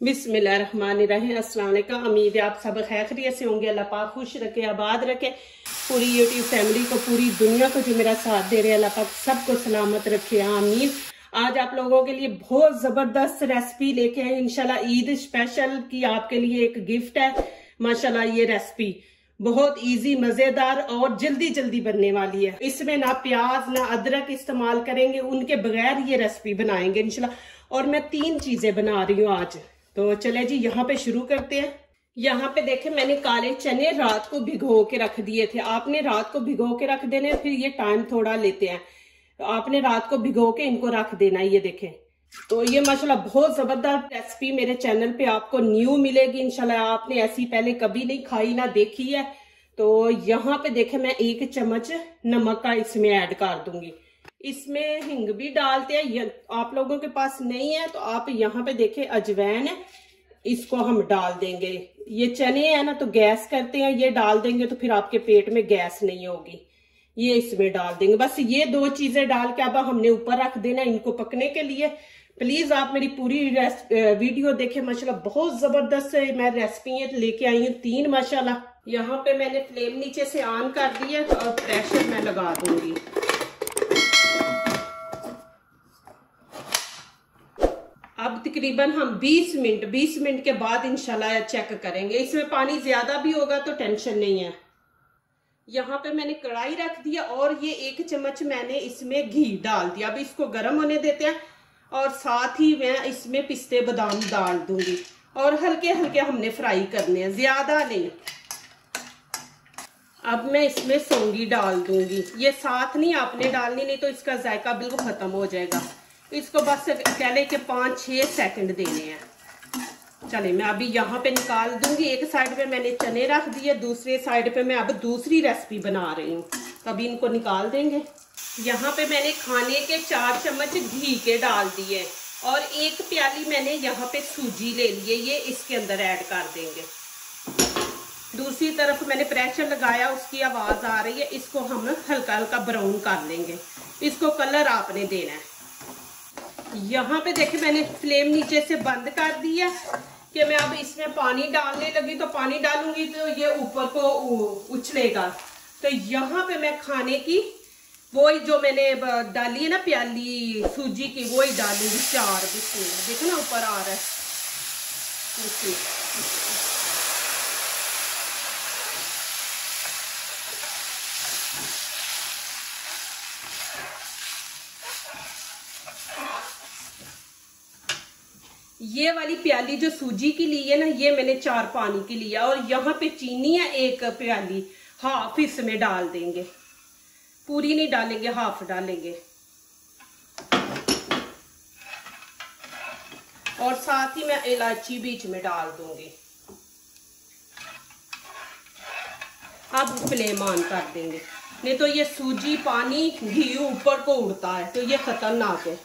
बिस्मिल्लाहिर्रहमानिर्रहीम। अस्सलाम वालेकुम। उम्मीद है आप सब खैरियत से होंगे। अल्लाह पाक खुश रखे, आबाद रखे पूरी यूट्यूब फैमिली को, पूरी दुनिया को जो मेरा साथ दे रहे हैं, अल्लाह पाक सबको सलामत रखे, आमीन। आज आप लोगों के लिए बहुत जबरदस्त रेसिपी लेके आए इंशाल्लाह। ईद स्पेशल की आपके लिए एक गिफ्ट है माशाल्लाह। ये रेसिपी बहुत इजी, मजेदार और जल्दी जल्दी बनने वाली है। इसमें ना प्याज ना अदरक इस्तेमाल करेंगे, उनके बगैर ये रेसिपी बनाएंगे इंशाल्लाह। और मैं 3 चीजें बना रही हूँ आज। तो चले जी यहाँ पे शुरू करते हैं। यहाँ पे देखें, मैंने काले चने रात को भिगो के रख दिए थे। आपने रात को भिगो के रख देने, फिर ये टाइम थोड़ा लेते हैं, तो आपने रात को भिगो के इनको रख देना। ये देखें, तो ये माशाल्लाह बहुत जबरदस्त रेसिपी मेरे चैनल पे आपको न्यू मिलेगी इंशाल्लाह। आपने ऐसी पहले कभी नहीं खाई ना देखी है। तो यहाँ पे देखें, मैं 1 चम्मच नमक का इसमें ऐड कर दूंगी। इसमें हिंग भी डालते हैं, आप लोगों के पास नहीं है तो आप यहाँ पे देखें अजवैन है, इसको हम डाल देंगे। ये चने है ना, तो गैस करते हैं, ये डाल देंगे तो फिर आपके पेट में गैस नहीं होगी। ये इसमें डाल देंगे, बस ये 2 चीजें डाल के अब हमने ऊपर रख देना इनको पकने के लिए। प्लीज आप मेरी पूरी वीडियो देखें माशाल्लाह। बहुत जबरदस्त मैं रेसिपी लेके आई हूँ 3 माशाल्लाह। यहाँ पे मैंने फ्लेम नीचे से ऑन कर दी है और प्रेशर मैं लगा दूंगी। अब तकरीबन हम 20 मिनट के बाद इंशाल्लाह चेक करेंगे। इसमें पानी ज्यादा भी होगा तो टेंशन नहीं है। यहाँ पे मैंने कढ़ाई रख दिया और ये 1 चम्मच मैंने इसमें घी डाल दिया। अब इसको गर्म होने देते हैं और साथ ही मैं इसमें पिस्ते बादाम डाल दूंगी और हल्के हल्के हमने फ्राई करने हैं, ज्यादा नहीं। अब मैं इसमें सौंगी डाल दूंगी। ये साथ नहीं आपने डालनी, नहीं तो इसका जायका बिल्कुल खत्म हो जाएगा। इसको बस पहले के 5-6 सेकंड देने हैं। चलिए मैं अभी यहाँ पे निकाल दूंगी। एक साइड पे मैंने चने रख दिए, दूसरे साइड पे मैं अब दूसरी रेसिपी बना रही हूँ। अभी इनको निकाल देंगे। यहाँ पे मैंने खाने के 4 चम्मच घी के डाल दिए और 1 प्याली मैंने यहाँ पे सूजी ले लिए, ये इसके अंदर ऐड कर देंगे। दूसरी तरफ मैंने प्रेशर लगाया, उसकी आवाज आ रही है। इसको हम हल्का हल्का ब्राउन कर लेंगे, इसको कलर आपने देना है। यहाँ पे देखिए मैंने फ्लेम नीचे से बंद कर दिया कि मैं अब इसमें पानी डालने लगी, तो पानी डालूंगी तो ये ऊपर को उछलेगा। तो यहाँ पे मैं खाने की वही जो मैंने डाली है ना प्याली सूजी की, वही डालूंगी 4। देखो ना ऊपर आ रहा है। ये वाली प्याली जो सूजी की ली है ना, ये मैंने 4 पानी की लिया। और यहाँ पे चीनी है 1 प्याली, हाफ इसमें डाल देंगे। पूरी नहीं डालेंगे, हाफ डालेंगे। और साथ ही मैं इलायची बीच में डाल दूंगी। अब फ्लेम ऑन कर देंगे, नहीं तो ये सूजी पानी घी ऊपर को उड़ता है तो ये खतरनाक है।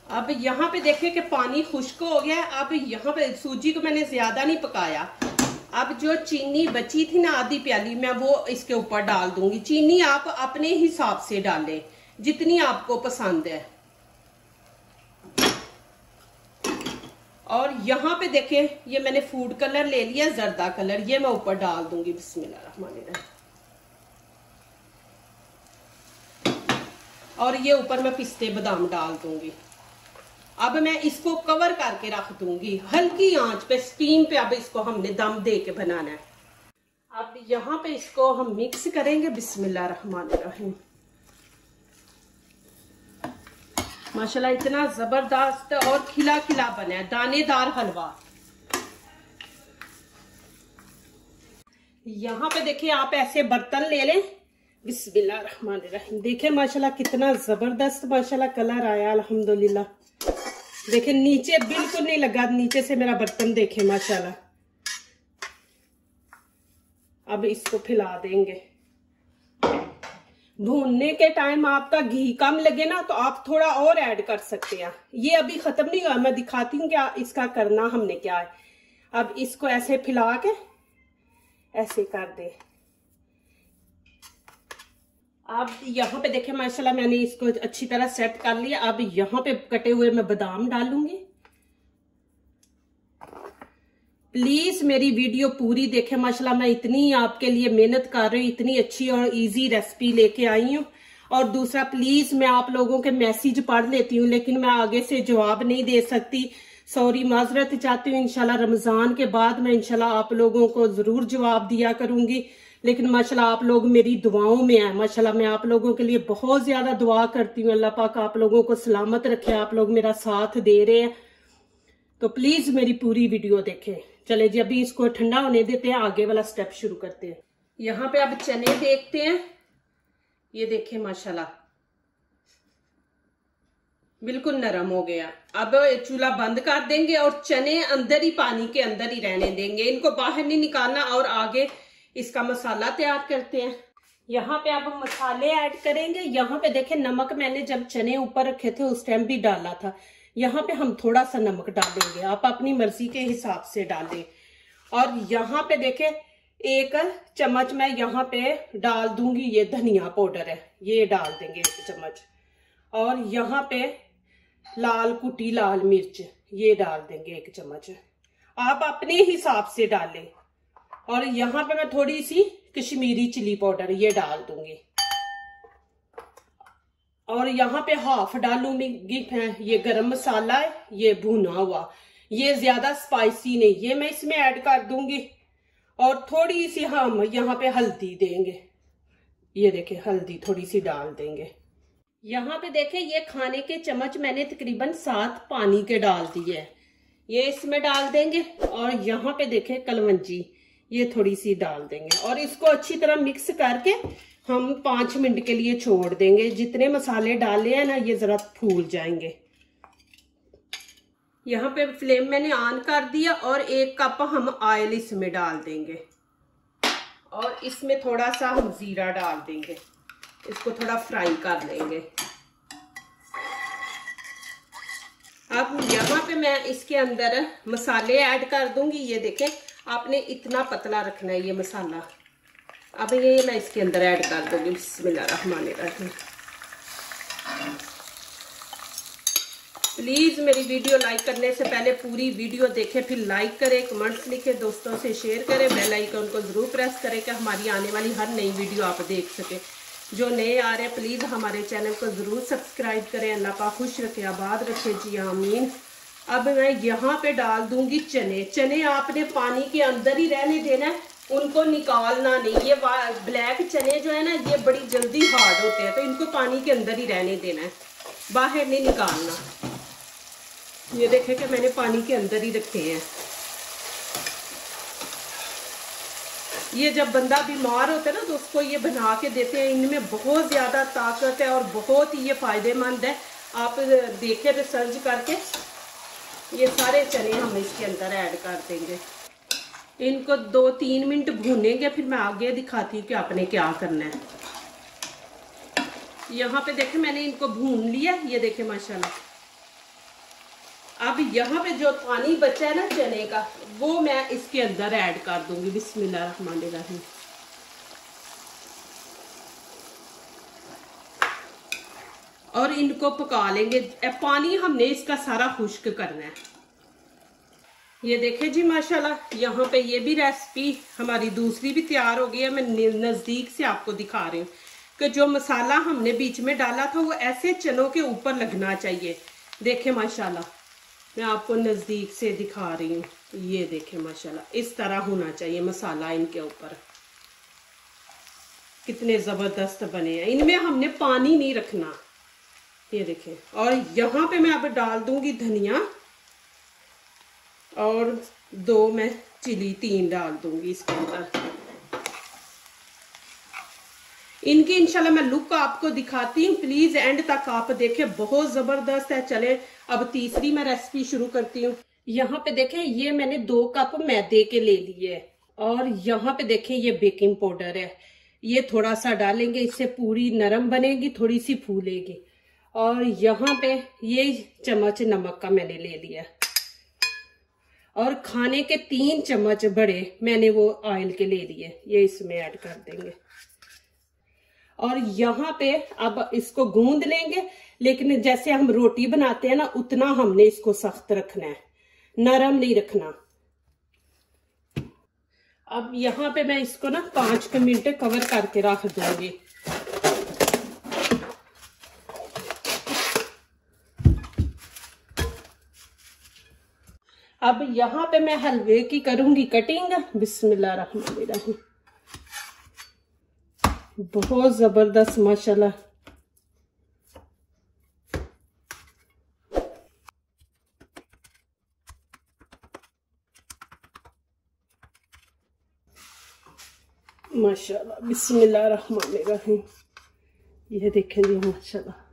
अब यहाँ पे देखिए कि पानी खुश्क हो गया। अब यहाँ पे सूजी को मैंने ज्यादा नहीं पकाया। अब जो चीनी बची थी ना आधी प्याली, मैं वो इसके ऊपर डाल दूंगी। चीनी आप अपने हिसाब से डालें, जितनी आपको पसंद है। और यहाँ पे देखें, ये मैंने फूड कलर ले लिया, जर्दा कलर, ये मैं ऊपर डाल दूंगी। बिस्मिल्लाहिर्रहमानिर्रहीम। और ये ऊपर मैं पिस्ते बादाम डाल दूंगी। अब मैं इसको कवर करके रख दूंगी हल्की आंच पे, स्टीम पे। अब इसको हमने दम दे के बनाना है। अब यहाँ पे इसको हम मिक्स करेंगे। बिस्मिल्लाहिर्रहमानिर्रहीम। माशाल्लाह इतना जबरदस्त और खिला खिला बना है, दानेदार हलवा। यहाँ पे देखिए, आप ऐसे बर्तन ले लें। बिस्मिल्लाहिर्रहमानिर्रहीम। देखें माशाल्लाह कितना जबरदस्त माशाल्लाह कलर आया, अल्हम्दुलिल्लाह। देखें नीचे बिल्कुल नहीं लगा, नीचे से मेरा बर्तन देखें माशाल्लाह। अब इसको फैला देंगे। भूनने के टाइम आपका घी कम लगे ना, तो आप थोड़ा और ऐड कर सकते हैं। ये अभी खत्म नहीं हुआ, मैं दिखाती हूँ क्या इसका करना हमने क्या है। अब इसको ऐसे फैला के ऐसे कर दे। अब यहाँ पे देखें माशाल्लाह मैंने इसको अच्छी तरह सेट कर लिया। अब यहाँ पे कटे हुए मैं बादाम डालूंगी। प्लीज मेरी वीडियो पूरी देखें। माशाल्लाह मैं इतनी आपके लिए मेहनत कर रही हूँ, इतनी अच्छी और इजी रेसिपी लेके आई हूँ। और दूसरा, प्लीज मैं आप लोगों के मैसेज पढ़ लेती हूँ, लेकिन मैं आगे से जवाब नहीं दे सकती। सॉरी, माजरत चाहती हूँ। इंशाल्लाह रमजान के बाद मैं इंशाल्लाह आप लोगों को जरूर जवाब दिया करूंगी। लेकिन माशाल्लाह आप लोग मेरी दुआओं में हैं। माशाल्लाह मैं आप लोगों के लिए बहुत ज्यादा दुआ करती हूँ। अल्लाह पाक आप लोगों को सलामत रखे। आप लोग मेरा साथ दे रहे हैं, तो प्लीज मेरी पूरी वीडियो देखें। चले जी, अभी इसको ठंडा होने देते हैं, आगे वाला स्टेप शुरू करते हैं। यहाँ पे अब चने देखते हैं। ये देखें माशाल्लाह बिल्कुल नरम हो गया। अब चूल्हा बंद कर देंगे और चने अंदर ही, पानी के अंदर ही रहने देंगे, इनको बाहर नहीं निकालना। और आगे इसका मसाला तैयार करते हैं। यहाँ पे अब मसाले ऐड करेंगे। यहाँ पे देखें नमक मैंने जब चने ऊपर रखे थे उस टाइम भी डाला था। यहाँ पे हम थोड़ा सा नमक डालेंगे, आप अपनी मर्जी के हिसाब से डालें। और यहाँ पे देखें 1 चम्मच मैं यहाँ पे डाल दूंगी, ये धनिया पाउडर है, ये डाल देंगे 1 चम्मच। और यहाँ पे लाल कुटी लाल मिर्च ये डाल देंगे 1 चम्मच, आप अपने हिसाब से डालें। और यहाँ पे मैं थोड़ी सी कश्मीरी चिली पाउडर ये डाल दूंगी। और यहाँ पे हाफ डालूंगी ये गरम मसाला है, ये भुना हुआ, ये ज्यादा स्पाइसी नहीं, ये मैं इसमें ऐड कर दूंगी। और थोड़ी सी हम यहाँ पे हल्दी देंगे, ये देखें हल्दी थोड़ी सी डाल देंगे। यहाँ पे देखें ये खाने के चम्मच मैंने तकरीबन 7 पानी के डाल दिए हैं, ये इसमें डाल देंगे। और यहाँ पे देखें कलवंजी ये थोड़ी सी डाल देंगे। और इसको अच्छी तरह मिक्स करके हम 5 मिनट के लिए छोड़ देंगे। जितने मसाले डाले हैं ना ये जरा फूल जाएंगे। यहाँ पे फ्लेम मैंने ऑन कर दिया और 1 कप हम ऑयल इसमें डाल देंगे। और इसमें थोड़ा सा हम जीरा डाल देंगे, इसको थोड़ा फ्राई कर लेंगे। अब यहाँ पे मैं इसके अंदर मसाले ऐड कर दूंगी। ये देखें आपने इतना पतला रखना है ये मसाला। अब ये मैं इसके अंदर ऐड कर दूंगी। बिस्मिल्लाहिर्रहमानिर्रहीम। प्लीज मेरी वीडियो लाइक करने से पहले पूरी वीडियो देखें, फिर लाइक करें, कमेंट्स लिखें, दोस्तों से शेयर करें, बेल आइकन को जरूर प्रेस करें कि हमारी आने वाली हर नई वीडियो आप देख सकें। जो नए आ रहे हैं प्लीज हमारे चैनल को जरूर सब्सक्राइब करें। अल्लाह पाक खुश रखे, आबाद रखे जी, आमीन। अब मैं यहाँ पे डाल दूंगी चने। चने आपने पानी के अंदर ही रहने देना है, उनको निकालना नहीं। ये ब्लैक चने जो है ना ये बड़ी जल्दी हार्ड होते हैं, तो इनको पानी के अंदर ही रहने देना है, बाहर नहीं निकालना। ये देखें कि मैंने पानी के अंदर ही रखे हैं। ये जब बंदा बीमार होता है ना तो उसको ये बना के देते हैं। इनमें बहुत ज्यादा ताकत है और बहुत ही ये फायदेमंद है। आप देखें रिसर्च करके। ये सारे चने हम इसके अंदर ऐड कर देंगे। इनको 2-3 मिनट भूनेंगे, फिर मैं आगे दिखाती हूँ कि आपने क्या करना है। यहाँ पे देखें मैंने इनको भून लिया, ये देखें माशाल्लाह। अब यहाँ पे जो पानी बचा है ना चने का वो मैं इसके अंदर ऐड कर दूंगी। बिस्मिल्लाहिर्रहमानिर्रहीम। और इनको पका लेंगे। पानी हमने इसका सारा खुश्क करना है। ये देखें जी माशाल्लाह यहाँ पे ये भी रेसिपी हमारी दूसरी भी तैयार हो गई है। मैं नजदीक से आपको दिखा रही हूँ कि जो मसाला हमने बीच में डाला था वो ऐसे चनों के ऊपर लगना चाहिए। देखें माशाल्लाह मैं आपको नजदीक से दिखा रही हूँ। ये देखें माशाल्लाह इस तरह होना चाहिए मसाला इनके ऊपर। कितने जबरदस्त बने हैं। इनमें हमने पानी नहीं रखना, ये देखें। और यहाँ पे मैं अब डाल दूंगी धनिया और 2 मैं चिली 3 डाल दूंगी इसके अंदर। इनकी इंशाल्लाह मैं लुक आपको दिखाती हूँ, प्लीज एंड तक आप देखें, बहुत जबरदस्त है। चले अब तीसरी मैं रेसिपी शुरू करती हूँ। यहाँ पे देखें ये मैंने 2 कप मैदे के ले लिए और यहाँ पे देखें ये बेकिंग पाउडर है, ये थोड़ा सा डालेंगे, इससे पूरी नरम बनेगी, थोड़ी सी फूलेगी। और यहाँ पे ये चम्मच नमक का मैंने ले लिया और खाने के 3 चम्मच बड़े मैंने वो ऑयल के ले लिए, ये इसमें ऐड कर देंगे। और यहाँ पे अब इसको गूंद लेंगे, लेकिन जैसे हम रोटी बनाते हैं ना उतना हमने इसको सख्त रखना है, नरम नहीं रखना। अब यहाँ पे मैं इसको ना 5 मिनट कवर करके रख दूंगी। अब यहाँ पे मैं हलवे की करूंगी कटिंग। बिस्मिल्लाहिर्रहमानिर्रहीम। बहुत जबरदस्त माशाल्लाह। माशाल्लाह बिस्मिल्लाहिर्रहमानिर्रहीम। ये देखें जी माशाल्लाह।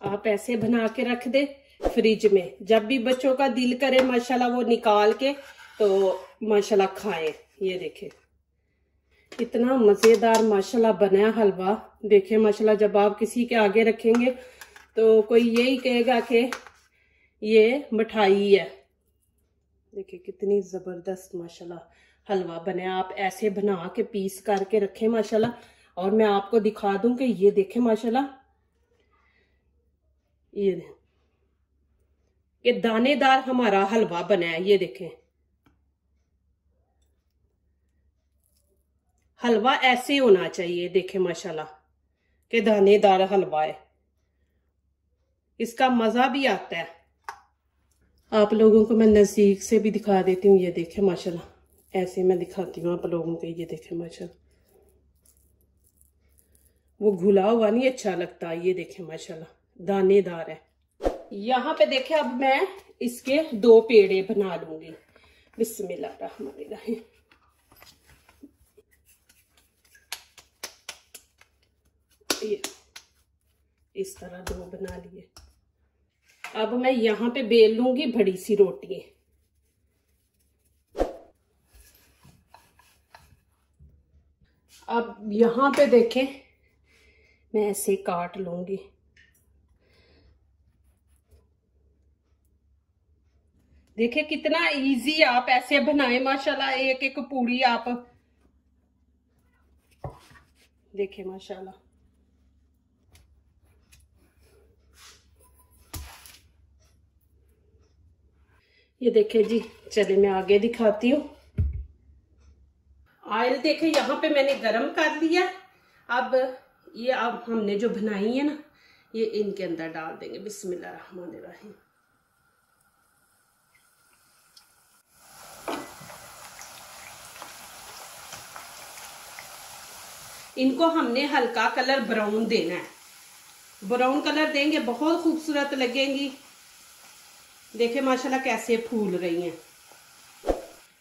आप ऐसे बना के रख दे फ्रिज में, जब भी बच्चों का दिल करे माशाल्लाह वो निकाल के तो माशाल्लाह खाएं। ये देखें इतना मजेदार माशाल्लाह बना हलवा। देखें माशाल्लाह, जब आप किसी के आगे रखेंगे तो कोई यही कहेगा कि ये मिठाई है। देखिए कितनी जबरदस्त माशाल्लाह हलवा बना। आप ऐसे बना के पीस करके रखें माशाल्लाह। और मैं आपको दिखा दूं कि ये देखें माशाल्लाह, ये दानेदार हमारा हलवा बना है। ये देखें हलवा ऐसे होना चाहिए। देखें माशाल्लाह कि दानेदार हलवा है, इसका मजा भी आता है। आप लोगों को मैं नजदीक से भी दिखा देती हूँ। ये देखें माशाल्लाह, ऐसे मैं दिखाती हूँ आप लोगों को। ये देखें माशाल्लाह, वो घुला हुआ नहीं अच्छा लगता। ये देखें माशाल्लाह दानेदार है। यहाँ पे देखें अब मैं इसके 2 पेड़े बना लूंगी। बिस्मिल्लाहिर्रहमानिर्रहीम। ये इस तरह 2 बना लिए। अब मैं यहाँ पे बेल लूंगी बड़ी सी रोटी। अब यहाँ पे देखें मैं ऐसे काट लूंगी। देखिए कितना इजी आप ऐसे बनाए माशाल्लाह। एक एक पूरी आप देखें माशाल्लाह। ये देखें जी, चलिए मैं आगे दिखाती हूँ। ऑयल देखें यहाँ पे मैंने गरम कर लिया। अब ये अब हमने जो बनाई है ना, ये इनके अंदर डाल देंगे। बिस्मिल्लाहिर्रहमानिर्रहीम। इनको हमने हल्का कलर ब्राउन देना है। ब्राउन कलर देंगे बहुत खूबसूरत लगेंगी। देखे माशाल्लाह कैसे फूल रही हैं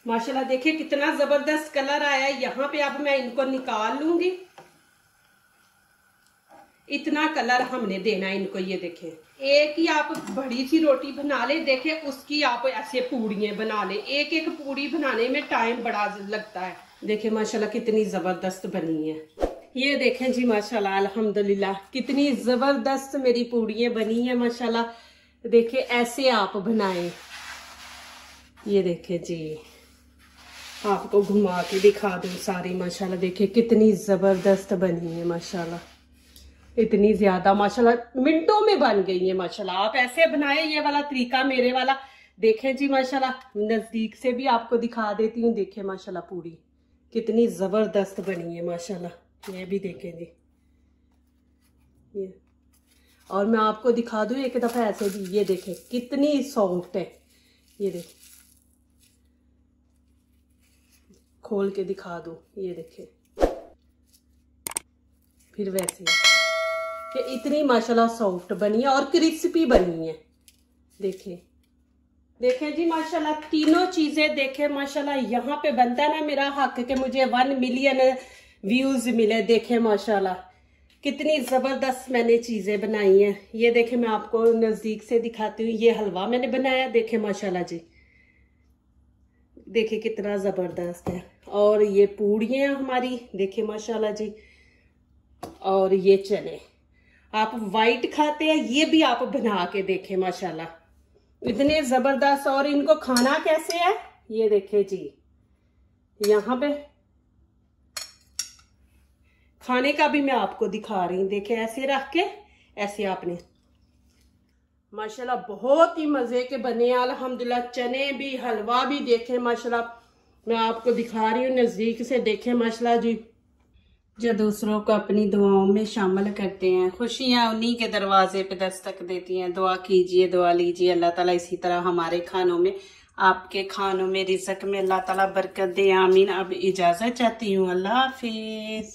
माशाल्लाह। देखिए कितना जबरदस्त कलर आया है। यहाँ पे अब मैं इनको निकाल लूंगी। इतना कलर हमने देना है इनको। ये देखें, एक ही आप बड़ी सी रोटी बना ले, देखें उसकी आप ऐसे पूड़ियां बना ले। एक एक पूड़ी बनाने में टाइम बड़ा लगता है। देखें माशाल्लाह कितनी जबरदस्त बनी है। ये देखें जी माशाल्लाह अल्हम्दुलिल्लाह कितनी जबरदस्त मेरी पूड़ियां बनी है माशाल्लाह। देखें ऐसे आप बनाएं। ये देखें जी, आपको घुमा के दिखा दूं सारी माशाल्लाह। देखें कितनी जबरदस्त बनी है माशाल्लाह। इतनी ज्यादा माशाल्लाह मिनटों में बन गई है माशाल्लाह। आप ऐसे बनाए, ये वाला तरीका मेरे वाला। देखें जी माशाल्लाह, नजदीक से भी आपको दिखा देती हूँ। देखें माशाल्लाह पूरी कितनी जबरदस्त बनी है माशाल्लाह। ये भी देखें जी। ये और मैं आपको दिखा दूं एक दफा ऐसे भी। ये देखें कितनी सॉफ्ट है। ये देखें, खोल के दिखा दूं। ये देखें फिर वैसे कि इतनी माशाल्लाह सॉफ्ट बनी है और क्रिस्पी बनी है। देखें देखें जी माशाल्लाह तीनों चीजें देखें माशाल्लाह। यहाँ पे बनता है ना मेरा हक कि मुझे 1 मिलियन व्यूज मिले। देखें माशाल्लाह कितनी जबरदस्त मैंने चीजें बनाई हैं। ये देखें मैं आपको नजदीक से दिखाती हूँ। ये हलवा मैंने बनाया। देखें माशाल्लाह जी, देखें कितना जबरदस्त है। और ये पूड़ियाँ हमारी देखें माशाल्लाह जी। और ये चने आप वाइट खाते हैं, ये भी आप बना के देखें माशाल्लाह इतने जबरदस्त। और इनको खाना कैसे है ये देखें जी। यहाँ पे खाने का भी मैं आपको दिखा रही हूँ। देखें ऐसे रख के ऐसे आपने माशाल्लाह बहुत ही मजे के बने हैं अल्हम्दुलिल्लाह। चने भी, हलवा भी देखें माशाल्लाह, मैं आपको दिखा रही हूँ नजदीक से, देखें माशाल्लाह जी। जो दूसरों को अपनी दुआओं में शामिल करते हैं, खुशियां उन्हीं के दरवाजे पे दस्तक देती हैं। दुआ कीजिए, दुआ लीजिए, अल्लाह ताला इसी तरह हमारे खानों में, आपके खानों में, रिज़्क में अल्लाह ताला बरकत दे, आमीन। अब इजाजत चाहती हूँ, अल्लाह हाफिज।